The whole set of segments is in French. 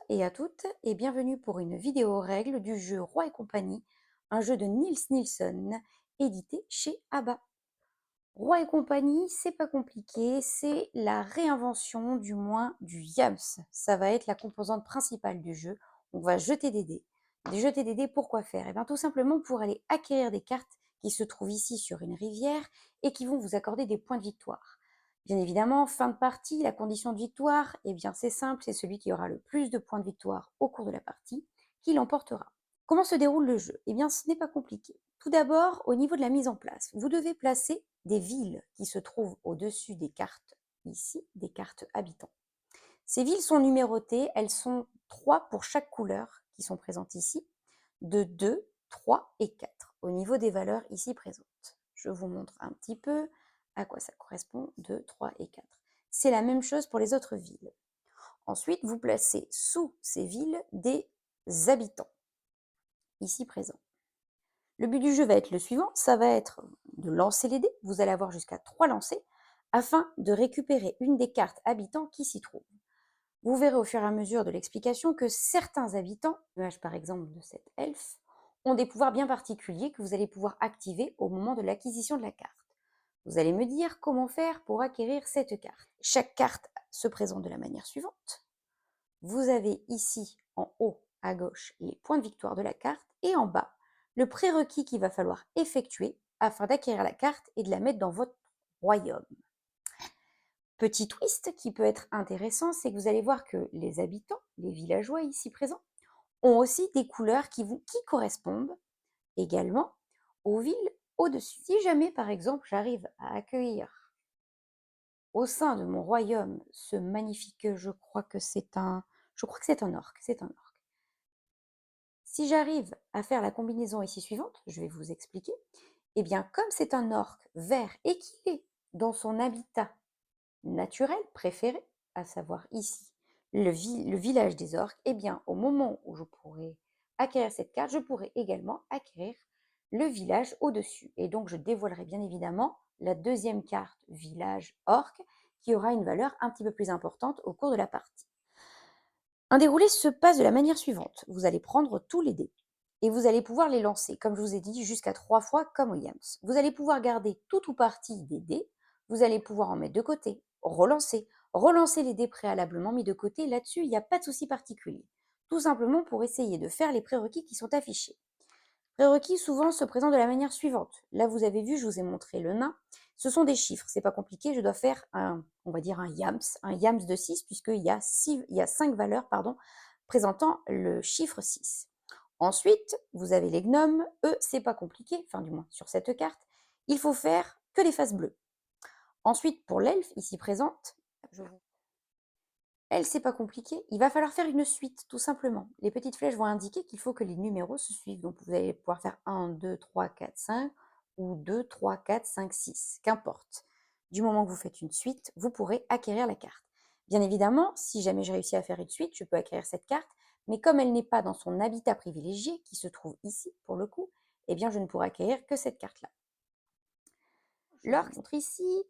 et à toutes et bienvenue pour une vidéo règle du jeu Roi et compagnie, un jeu de Niels Nilsson, édité chez ABBA. Roi et compagnie, c'est pas compliqué, c'est la réinvention du moins du Yams. Ça va être la composante principale du jeu. On va jeter des dés. Jeter des dés, pourquoi faire? Eh bien tout simplement pour aller acquérir des cartes qui se trouvent ici sur une rivière et qui vont vous accorder des points de victoire. Bien évidemment, fin de partie, la condition de victoire, eh bien c'est simple, c'est celui qui aura le plus de points de victoire au cours de la partie qui l'emportera. Comment se déroule le jeu? Eh bien ce n'est pas compliqué. Tout d'abord, au niveau de la mise en place, vous devez placer des villes qui se trouvent au-dessus des cartes, ici, des cartes habitants. Ces villes sont numérotées, elles sont 3 pour chaque couleur qui sont présentes ici, de 2, 3 et 4, au niveau des valeurs ici présentes. Je vous montre un petit peu à quoi ça correspond, 2, 3 et 4. C'est la même chose pour les autres villes. Ensuite, vous placez sous ces villes des habitants, ici présents. Le but du jeu va être le suivant, ça va être de lancer les dés, vous allez avoir jusqu'à 3 lancers, afin de récupérer une des cartes habitants qui s'y trouve. Vous verrez au fur et à mesure de l'explication que certains habitants, l'image par exemple de cet elfe, ont des pouvoirs bien particuliers que vous allez pouvoir activer au moment de l'acquisition de la carte. Vous allez me dire comment faire pour acquérir cette carte. Chaque carte se présente de la manière suivante. Vous avez ici en haut à gauche les points de victoire de la carte et en bas le prérequis qu'il va falloir effectuer afin d'acquérir la carte et de la mettre dans votre royaume. Petit twist qui peut être intéressant, c'est que vous allez voir que les habitants, les villageois ici présents, ont aussi des couleurs qui correspondent également aux villes au-dessus. Si jamais, par exemple, j'arrive à accueillir au sein de mon royaume ce magnifique, je crois que c'est un orque, c'est un orque. Si j'arrive à faire la combinaison ici suivante, je vais vous expliquer, eh bien comme c'est un orque vert et qu'il est dans son habitat naturel préféré, à savoir ici le village des orques, eh bien au moment où je pourrai acquérir cette carte, je pourrai également acquérir le village au-dessus. Et donc je dévoilerai bien évidemment la deuxième carte village orque qui aura une valeur un petit peu plus importante au cours de la partie. Un déroulé se passe de la manière suivante. Vous allez prendre tous les dés et vous allez pouvoir les lancer, comme je vous ai dit, jusqu'à 3 fois comme au Yams. Vous allez pouvoir garder tout ou partie des dés, vous allez pouvoir en mettre de côté, relancer les dés préalablement mis de côté. Là-dessus, il n'y a pas de souci particulier. Tout simplement pour essayer de faire les prérequis qui sont affichés. Prérequis souvent se présentent de la manière suivante. Là, vous avez vu, je vous ai montré le nain. Ce sont des chiffres, c'est pas compliqué. Je dois faire on va dire un yams de 6, puisqu'il y a 5 valeurs, présentant le chiffre 6. Ensuite, vous avez les gnomes. Eux, c'est pas compliqué, enfin du moins sur cette carte. Il faut faire que les faces bleues. Ensuite, pour l'elfe ici présente, elle, c'est pas compliqué. Il va falloir faire une suite, tout simplement. Les petites flèches vont indiquer qu'il faut que les numéros se suivent. Donc, vous allez pouvoir faire 1, 2, 3, 4, 5 ou 2, 3, 4, 5, 6, qu'importe. Du moment que vous faites une suite, vous pourrez acquérir la carte. Bien évidemment, si jamais je réussis à faire une suite, je peux acquérir cette carte, mais comme elle n'est pas dans son habitat privilégié, qui se trouve ici, pour le coup, eh bien, je ne pourrai acquérir que cette carte-là. L'orque montre ici.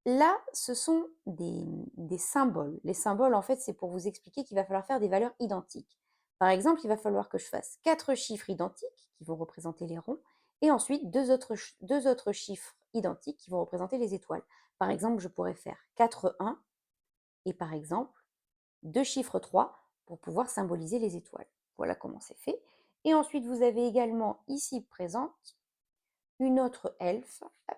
Là, ce sont des symboles. Les symboles, en fait, c'est pour vous expliquer qu'il va falloir faire des valeurs identiques. Par exemple, il va falloir que je fasse 4 chiffres identiques qui vont représenter les ronds et ensuite deux autres chiffres identiques qui vont représenter les étoiles. Par exemple, je pourrais faire 4, 1 et par exemple 2 chiffres 3 pour pouvoir symboliser les étoiles. Voilà comment c'est fait. Et ensuite, vous avez également ici présente une autre elfe, hop,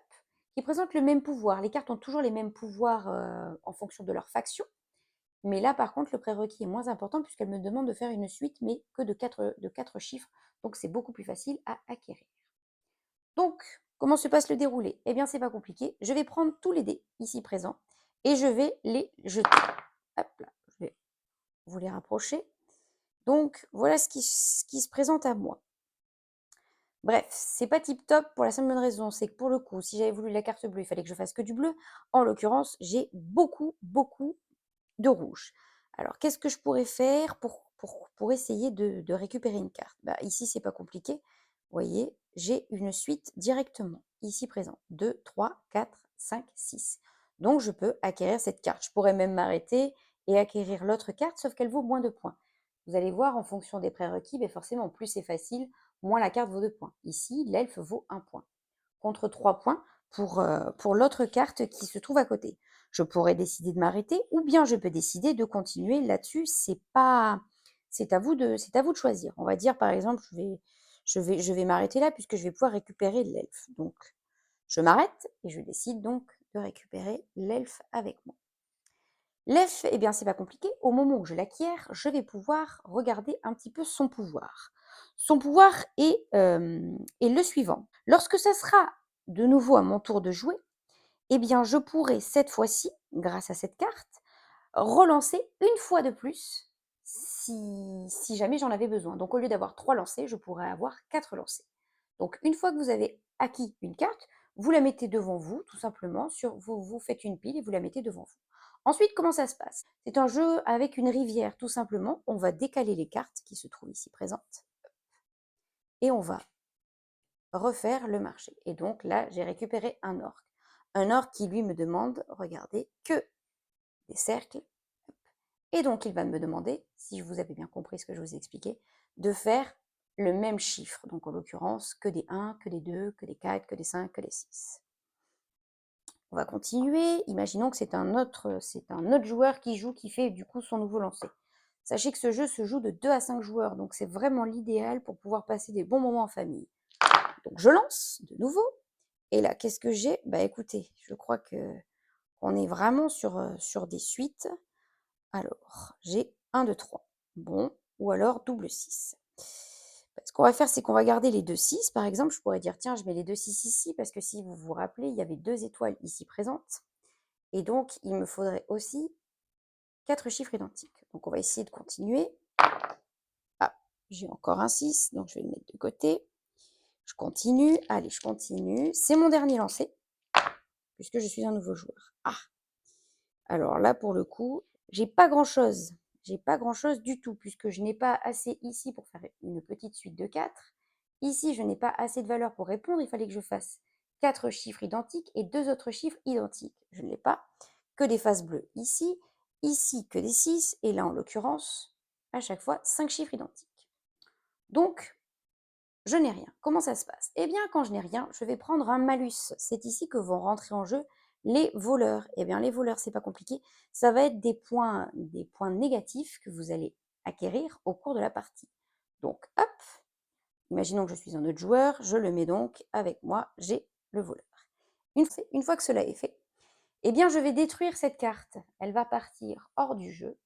qui présente le même pouvoir. Les cartes ont toujours les mêmes pouvoirs en fonction de leur faction. Mais là, par contre, le prérequis est moins important puisqu'elle me demande de faire une suite, mais que de 4 chiffres. Donc, c'est beaucoup plus facile à acquérir. Donc, comment se passe le déroulé? Eh bien, c'est pas compliqué. Je vais prendre tous les dés ici présents et je vais les jeter. Hop là, je vais vous les rapprocher. Donc, voilà ce qui se présente à moi. Bref, c'est pas tip top pour la simple bonne raison, c'est que pour le coup, si j'avais voulu la carte bleue, il fallait que je fasse que du bleu. En l'occurrence, j'ai beaucoup de rouge. Alors, qu'est-ce que je pourrais faire pour essayer de récupérer une carte? Bah, ici, c'est pas compliqué. Vous voyez, j'ai une suite directement, ici présent. 2, 3, 4, 5, 6. Donc, je peux acquérir cette carte. Je pourrais même m'arrêter et acquérir l'autre carte, sauf qu'elle vaut moins de points. vous allez voir en fonction des prérequis, mais forcément, plus c'est facile, moins la carte vaut 2 points. Ici, l'elfe vaut 1 point, contre 3 points pour l'autre carte qui se trouve à côté. Je pourrais décider de m'arrêter ou bien je peux décider de continuer là-dessus. C'est à vous de choisir. On va dire par exemple, je vais m'arrêter là puisque je vais pouvoir récupérer l'elfe. Donc, je m'arrête et je décide donc de récupérer l'elfe avec moi. L'elfe, eh bien, c'est pas compliqué. Au moment où je l'acquiers, je vais pouvoir regarder un petit peu son pouvoir. Son pouvoir est le suivant. Lorsque ça sera de nouveau à mon tour de jouer, eh bien, je pourrai cette fois-ci, grâce à cette carte, relancer une fois de plus si jamais j'en avais besoin. Donc, au lieu d'avoir 3 lancers, je pourrais avoir 4 lancers. Donc, une fois que vous avez acquis une carte, vous la mettez devant vous, tout simplement. Vous faites une pile et vous la mettez devant vous. Ensuite, comment ça se passe? C'est un jeu avec une rivière, tout simplement. On va décaler les cartes qui se trouvent ici présentes et on va refaire le marché. Et donc là, j'ai récupéré un orque. Un orque qui, lui, me demande, regardez, que des cercles. Et donc, il va me demander, si vous avez bien compris ce que je vous ai expliqué, de faire le même chiffre. Donc, en l'occurrence, que des 1, que des 2, que des 4, que des 5, que des 6. On va continuer. Imaginons que c'est un autre joueur qui joue, qui fait du coup son nouveau lancer. Sachez que ce jeu se joue de 2 à 5 joueurs, donc c'est vraiment l'idéal pour pouvoir passer des bons moments en famille. Donc je lance de nouveau. Et là, qu'est-ce que j'ai? Bah écoutez, je crois qu'on est vraiment sur des suites. Alors, j'ai 1, 2, 3. Bon, ou alors double 6. Ce qu'on va faire, c'est qu'on va garder les 2 6. Par exemple, je pourrais dire, tiens, je mets les 2 6 ici, parce que si vous vous rappelez, il y avait 2 étoiles ici présentes. Et donc, il me faudrait aussi 4 chiffres identiques. Donc, on va essayer de continuer. Ah, j'ai encore un 6, donc je vais le mettre de côté. Je continue. Allez, je continue. C'est mon dernier lancer, puisque je suis un nouveau joueur. Ah, alors là, pour le coup, j'ai pas grand-chose. J'ai pas grand-chose du tout, puisque je n'ai pas assez ici pour faire une petite suite de 4. Ici, je n'ai pas assez de valeur pour répondre. Il fallait que je fasse 4 chiffres identiques et 2 autres chiffres identiques. Je ne l'ai pas. Que des faces bleues ici. Ici, que des 6. Et là, en l'occurrence, à chaque fois, 5 chiffres identiques. Donc, je n'ai rien. Comment ça se passe? Eh bien, quand je n'ai rien, je vais prendre un malus. C'est ici que vont rentrer en jeu les voleurs. Eh bien, les voleurs, c'est pas compliqué. Ça va être des points négatifs que vous allez acquérir au cours de la partie. Donc, hop, imaginons que je suis un autre joueur, je le mets donc avec moi, j'ai le voleur. Une fois que cela est fait, eh bien, je vais détruire cette carte. Elle va partir hors du jeu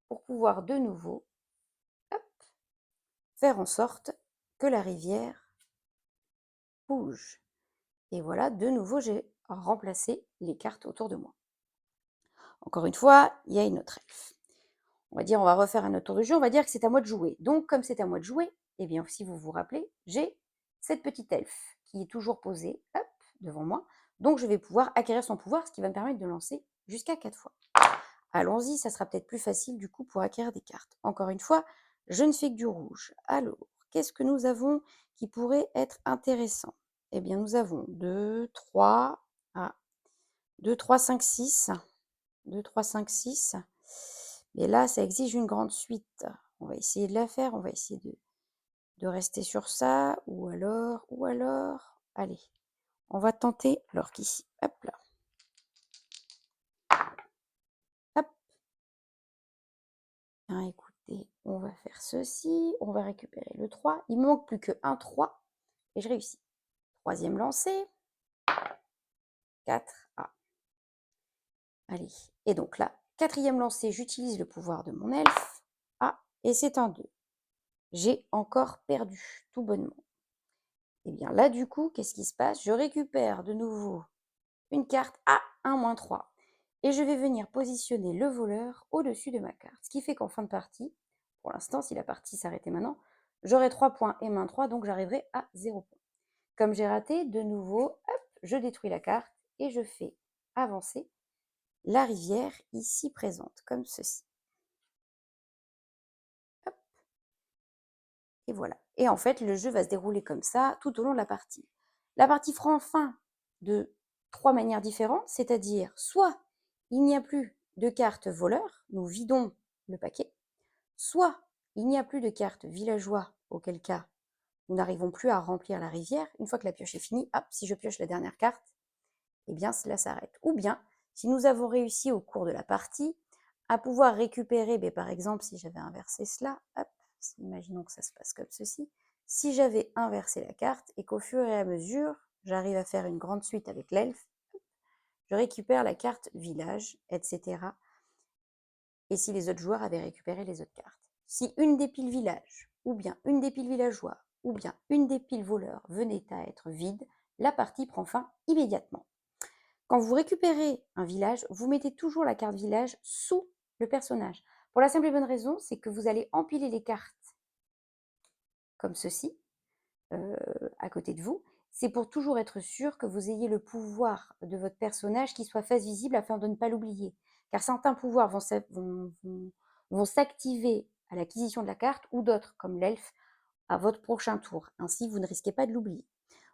pour pouvoir de nouveau, hop, faire en sorte que la rivière bouge. Et voilà, de nouveau, j'ai remplacé les cartes autour de moi. Encore une fois, il y a une autre elfe. On va dire, on va refaire un autre tour de jeu, on va dire que c'est à moi de jouer. Donc, comme c'est à moi de jouer, eh bien, si vous vous rappelez, j'ai cette petite elfe qui est toujours posée, hop, devant moi. Donc, je vais pouvoir acquérir son pouvoir, ce qui va me permettre de lancer jusqu'à 4 fois. Allons-y, ça sera peut-être plus facile du coup pour acquérir des cartes. Encore une fois, je ne fais que du rouge. Alors, qu'est-ce que nous avons qui pourrait être intéressant? Eh bien, nous avons 2, 3, 2, 3, 5, 6. 2, 3, 5, 6. Mais là, ça exige une grande suite. On va essayer de la faire, on va essayer de rester sur ça. Ou alors, allez, on va tenter, alors qu'ici, hop là, hop. Bien, écoutez, on va faire ceci, on va récupérer le 3. Il me manque plus que un 3 et je réussis. Troisième lancé, 4. Ah. Allez, et donc là, quatrième lancé, j'utilise le pouvoir de mon elfe. Ah, et c'est un 2. J'ai encore perdu, tout bonnement. Et bien là, du coup, qu'est-ce qui se passe? Je récupère de nouveau une carte à 1-3. Et je vais venir positionner le voleur au-dessus de ma carte. Ce qui fait qu'en fin de partie, pour l'instant, si la partie s'arrêtait maintenant, j'aurai 3 points et main 3, donc j'arriverai à 0 points. Comme j'ai raté, de nouveau, hop, je détruis la carte et je fais avancer la rivière ici présente, comme ceci. Hop. Et voilà. Et en fait, le jeu va se dérouler comme ça tout au long de la partie. La partie prend fin de 3 manières différentes, c'est-à-dire soit il n'y a plus de cartes voleurs, nous vidons le paquet, soit il n'y a plus de carte villageois, auquel cas nous n'arrivons plus à remplir la rivière. Une fois que la pioche est finie, hop, si je pioche la dernière carte, eh bien cela s'arrête. Ou bien, si nous avons réussi au cours de la partie à pouvoir récupérer, par exemple, si j'avais inversé cela, hop, imaginons que ça se passe comme ceci, si j'avais inversé la carte et qu'au fur et à mesure, j'arrive à faire une grande suite avec l'elfe, je récupère la carte village, etc. Et si les autres joueurs avaient récupéré les autres cartes. Si une des piles village, ou bien une des piles villageois, ou bien une des piles voleurs venait à être vide, la partie prend fin immédiatement. Quand vous récupérez un village, vous mettez toujours la carte village sous le personnage. Pour la simple et bonne raison, c'est que vous allez empiler les cartes comme ceci, à côté de vous. C'est pour toujours être sûr que vous ayez le pouvoir de votre personnage qui soit face visible afin de ne pas l'oublier. Car certains pouvoirs vont s'activer à l'acquisition de la carte ou d'autres, comme l'elfe, à votre prochain tour. Ainsi, vous ne risquez pas de l'oublier.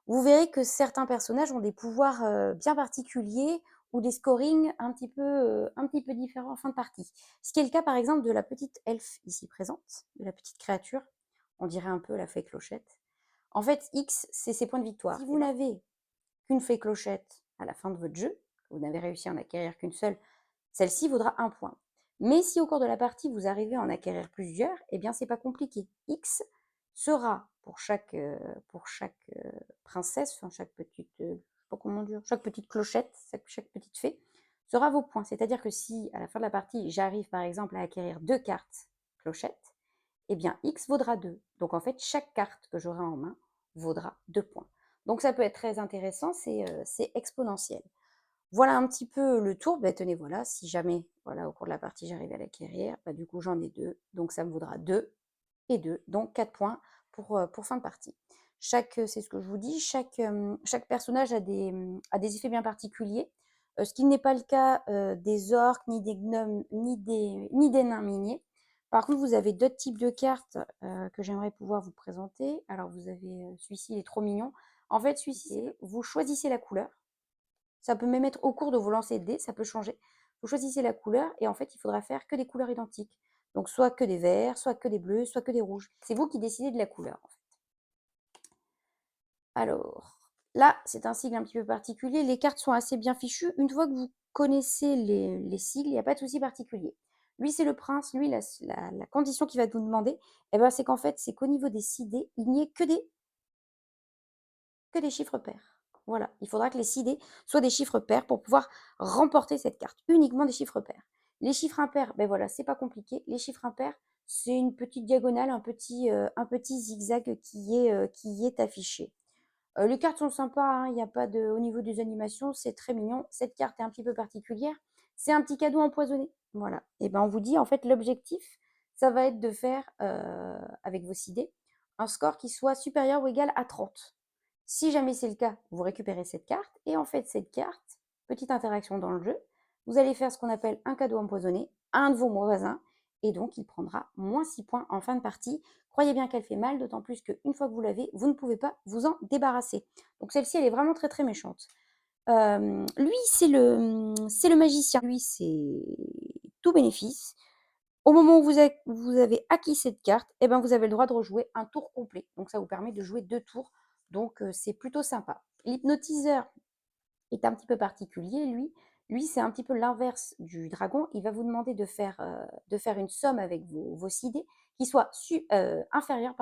Vous verrez que certains personnages ont des pouvoirs bien particuliers ou des scorings un petit peu différents en fin de partie. Ce qui est le cas par exemple de la petite elfe ici présente, de la petite créature, on dirait un peu la fée clochette. En fait, X, c'est ses points de victoire. Si vous n'avez qu'une fée clochette à la fin de votre jeu, vous n'avez réussi à en acquérir qu'une seule, celle-ci vaudra 1 point. Mais si au cours de la partie, vous arrivez à en acquérir plusieurs, eh bien, c'est pas compliqué. X sera pour chaque princesse, enfin, chaque petite, je sais pas comment dire, chaque petite clochette, chaque petite fée, sera vos points. C'est-à-dire que si, à la fin de la partie, j'arrive par exemple à acquérir 2 cartes clochettes, eh bien, X vaudra 2. Donc, en fait, chaque carte que j'aurai en main vaudra 2 points. Donc, ça peut être très intéressant, c'est exponentiel. Voilà un petit peu le tour. Tenez, voilà, si jamais, voilà, au cours de la partie, j'arrive à l'acquérir, du coup, j'en ai 2. Donc, ça me vaudra 2 et 2. Donc, 4 points pour fin de partie. C'est ce que je vous dis, chaque personnage a des effets bien particuliers. Ce qui n'est pas le cas des orques, ni des gnomes, ni des nains miniers. Par contre, vous avez d'autres types de cartes que j'aimerais pouvoir vous présenter. Alors, vous avez celui-ci, il est trop mignon. En fait, celui-ci, vous choisissez la couleur. Ça peut même être au cours de vos lancers de dés, ça peut changer. Vous choisissez la couleur et en fait, il faudra faire que des couleurs identiques. Donc, soit que des verts, soit que des bleus, soit que des rouges. C'est vous qui décidez de la couleur, en fait. Alors, là, c'est un sigle un petit peu particulier. Les cartes sont assez bien fichues. Une fois que vous connaissez les sigles, il n'y a pas de souci particulier. Lui, c'est le prince. Lui, la condition qu'il va vous demander, c'est qu'en fait, c'est qu'au niveau des 6 dés, il n'y ait que des chiffres pairs. Voilà, il faudra que les 6 dés soient des chiffres pairs pour pouvoir remporter cette carte. Uniquement des chiffres pairs. Les chiffres impairs, voilà, c'est pas compliqué. Les chiffres impairs, c'est une petite diagonale, un petit zigzag qui est affiché. Les cartes sont sympas, hein, il y a pas de, au niveau des animations, c'est très mignon. Cette carte est un petit peu particulière. C'est un petit cadeau empoisonné. Voilà. Et on vous dit, en fait, l'objectif, ça va être de faire, avec vos 6 dés, un score qui soit supérieur ou égal à 30. Si jamais c'est le cas, vous récupérez cette carte. Et en fait, cette carte, petite interaction dans le jeu, vous allez faire ce qu'on appelle un cadeau empoisonné à un de vos voisins. Et donc, il prendra moins 6 points en fin de partie. Croyez bien qu'elle fait mal, d'autant plus qu'une fois que vous l'avez, vous ne pouvez pas vous en débarrasser. Donc celle-ci, elle est vraiment très très méchante. Lui, c'est le magicien. Lui, c'est tout bénéfice. Au moment où vous avez acquis cette carte, vous avez le droit de rejouer un tour complet. Donc ça vous permet de jouer 2 tours. Donc c'est plutôt sympa. L'hypnotiseur est un petit peu particulier, lui. Lui, c'est un petit peu l'inverse du dragon. Il va vous demander de faire une somme avec vos 6 dés qui soit inférieure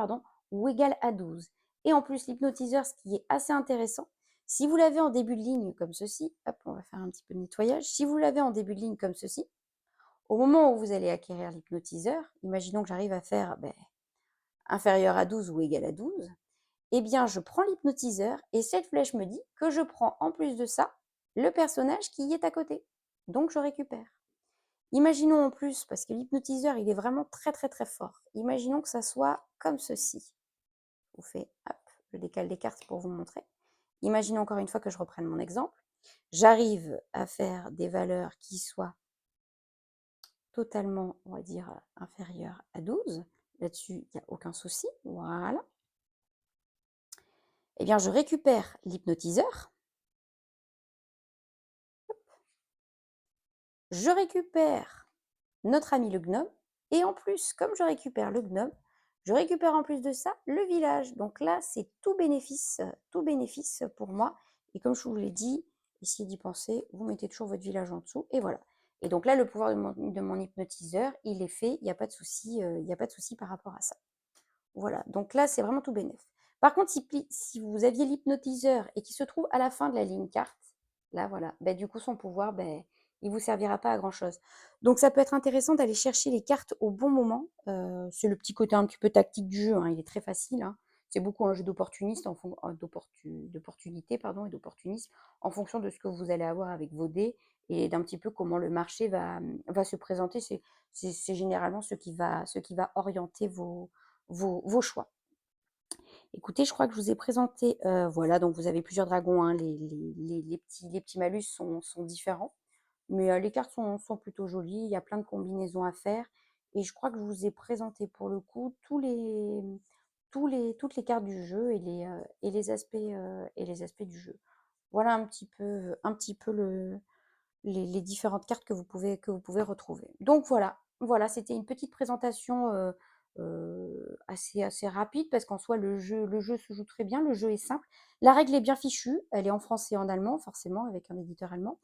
ou égale à 12. Et en plus, l'hypnotiseur, ce qui est assez intéressant, si vous l'avez en début de ligne comme ceci, hop, on va faire un petit peu de nettoyage. Si vous l'avez en début de ligne comme ceci, au moment où vous allez acquérir l'hypnotiseur, imaginons que j'arrive à faire inférieur à 12 ou égal à 12, eh bien, je prends l'hypnotiseur et cette flèche me dit que je prends en plus de ça le personnage qui y est à côté. Donc, je récupère. Imaginons en plus, parce que l'hypnotiseur, il est vraiment très très très fort. Imaginons que ça soit comme ceci. Je vous fais, hop, je décale des cartes pour vous montrer. Imaginons encore une fois que je reprenne mon exemple. J'arrive à faire des valeurs qui soient totalement, on va dire, inférieures à 12. Là-dessus, il n'y a aucun souci. Voilà. Eh bien, je récupère l'hypnotiseur. Je récupère notre ami le gnome Et en plus, comme je récupère le gnome, je récupère en plus de ça le village. Donc là, c'est tout bénéfice pour moi. Et comme je vous l'ai dit, essayez d'y penser, vous mettez toujours votre village en dessous et voilà. Et donc là, le pouvoir de mon hypnotiseur, il est fait, il n'y a pas de souci, il n'y a pas de souci par rapport à ça. Voilà, donc là, c'est vraiment tout bénef. Par contre, si vous aviez l'hypnotiseur et qu'il se trouve à la fin de la ligne carte, là, voilà, ben, du coup, son pouvoir, ben, il ne vous servira pas à grand-chose. Donc, ça peut être intéressant d'aller chercher les cartes au bon moment. C'est le petit côté un petit peu tactique du jeu, hein, il est très facile, hein. C'est beaucoup un jeu d'opportuniste, d'opportunité pardon, et d'opportunisme en fonction de ce que vous allez avoir avec vos dés et d'un petit peu comment le marché va se présenter. C'est généralement ce qui va orienter vos choix. Écoutez, je crois que je vous ai présenté, voilà, donc vous avez plusieurs dragons, hein, les petits malus sont différents, mais les cartes sont plutôt jolies, il y a plein de combinaisons à faire, et je crois que je vous ai présenté pour le coup toutes les cartes du jeu et les aspects du jeu. Voilà un petit peu les différentes cartes que vous pouvez retrouver. Donc voilà, voilà, c'était une petite présentation assez rapide parce qu'en soi, le jeu se joue très bien, le jeu est simple. La règle est bien fichue, elle est en français et en allemand, forcément, avec un éditeur allemand.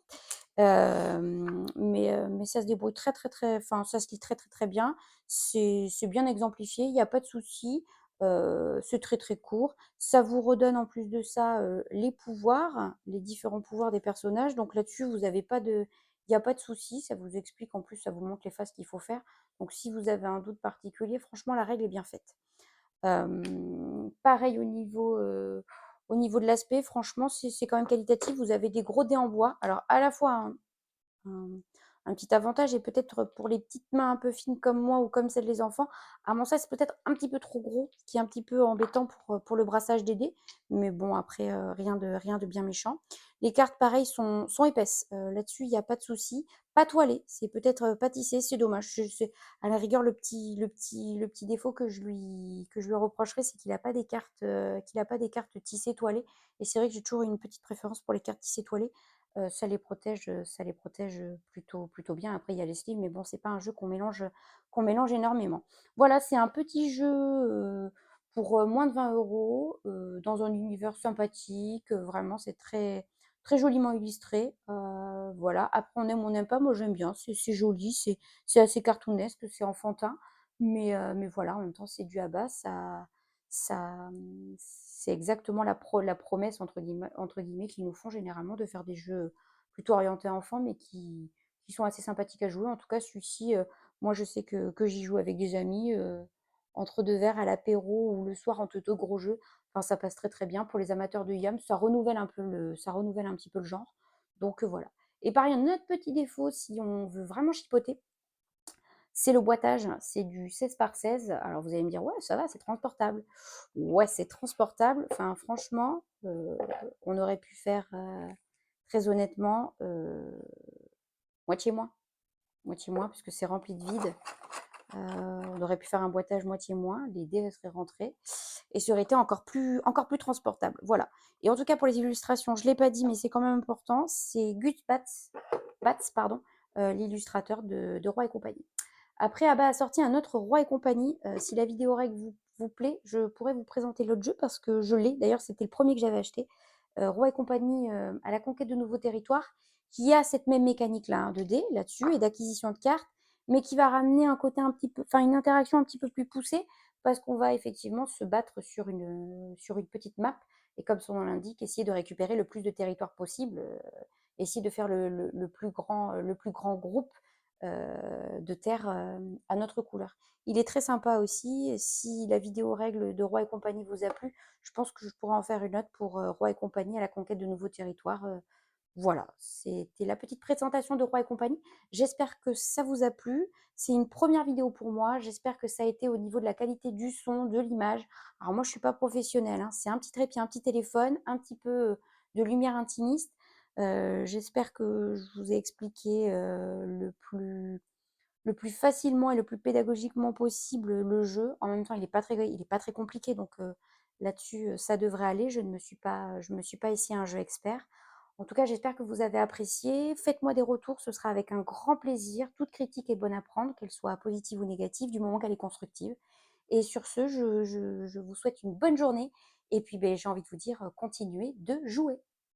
Mais ça se débrouille enfin, ça se lit très bien. C'est bien exemplifié, il n'y a pas de souci. C'est très court. Ça vous redonne en plus de ça les pouvoirs, les différents pouvoirs des personnages. Donc là-dessus, vous avez pas de, il n'y a pas de souci. Ça vous explique en plus, ça vous montre les phases qu'il faut faire. Donc si vous avez un doute particulier, franchement, la règle est bien faite. Pareil au niveau de l'aspect, franchement, c'est quand même qualitatif. Vous avez des gros dés en bois. Alors à la fois un, un petit avantage et peut-être pour les petites mains un peu fines comme moi ou comme celles des enfants, à mon sens, c'est peut-être un petit peu trop gros, ce qui est un petit peu embêtant pour le brassage des dés. Mais bon, après, rien de bien méchant. Les cartes, pareil, sont épaisses. Là-dessus, il n'y a pas de souci. Pas toilées, c'est peut-être pas tissé, c'est dommage. À la rigueur, le petit défaut que je lui reprocherais, c'est qu'il n'a pas des cartes, tissées toilées. Et c'est vrai que j'ai toujours une petite préférence pour les cartes tissées toilées. Ça les protège plutôt bien. Après, il y a les sleeves, mais bon, c'est pas un jeu qu'on mélange énormément. Voilà, c'est un petit jeu pour moins de 20 euros, dans un univers sympathique. Vraiment, c'est très joliment illustré. Voilà. Après, on aime ou on n'aime pas. Moi, j'aime bien. C'est joli, c'est assez cartoonesque, c'est enfantin. Mais voilà, en même temps, c'est du à bas. C'est exactement la promesse entre guillemets qu'ils nous font généralement de faire des jeux plutôt orientés enfants, mais qui sont assez sympathiques à jouer. En tout cas, celui-ci, moi je sais que j'y joue avec des amis, entre deux verres à l'apéro ou le soir entre deux gros jeux. Enfin, ça passe très bien pour les amateurs de YAM. Ça renouvelle un petit peu le genre. Donc voilà. Et pareil, un autre petit défaut, si on veut vraiment chipoter, c'est le boitage, c'est du 16 par 16. Alors vous allez me dire, ouais, ça va, c'est transportable. Ouais, c'est transportable. Enfin, franchement, on aurait pu faire, très honnêtement, moitié moins. Moitié moins, puisque c'est rempli de vide. On aurait pu faire un boitage moitié moins, les dés seraient rentrés, et ça aurait été encore plus transportable. Voilà. Et en tout cas, pour les illustrations, je ne l'ai pas dit, mais c'est quand même important, c'est Batz, pardon, l'illustrateur de Roi et compagnie. Après, Abba a sorti un autre Roi et compagnie. Si la vidéo règle vous plaît, je pourrais vous présenter l'autre jeu parce que je l'ai. D'ailleurs, c'était le premier que j'avais acheté. Roi et compagnie à la conquête de nouveaux territoires, qui a cette même mécanique-là, hein, de dés là-dessus et d'acquisition de cartes, mais qui va ramener un côté un petit peu, enfin une interaction un petit peu plus poussée parce qu'on va effectivement se battre sur une petite map et comme son nom l'indique, essayer de récupérer le plus de territoire possible, essayer de faire le plus grand groupe de terre à notre couleur. Il est très sympa aussi. Si la vidéo règle de Roi et compagnie vous a plu, je pense que je pourrais en faire une autre pour Roi et compagnie à la conquête de nouveaux territoires. Voilà, c'était la petite présentation de Roi et compagnie. J'espère que ça vous a plu. C'est une première vidéo pour moi. J'espère que ça a été au niveau de la qualité du son, de l'image. Alors moi, je ne suis pas professionnelle, hein. C'est un petit trépied, un petit téléphone, un petit peu de lumière intimiste. J'espère que je vous ai expliqué le plus facilement et le plus pédagogiquement possible le jeu. En même temps, il est pas très compliqué, donc là-dessus, ça devrait aller. Je me suis pas essayé un jeu expert. En tout cas, j'espère que vous avez apprécié. Faites-moi des retours, ce sera avec un grand plaisir. Toute critique est bonne à prendre, qu'elle soit positive ou négative, du moment qu'elle est constructive. Et sur ce, je vous souhaite une bonne journée et puis, beh, j'ai envie de vous dire, continuez de jouer.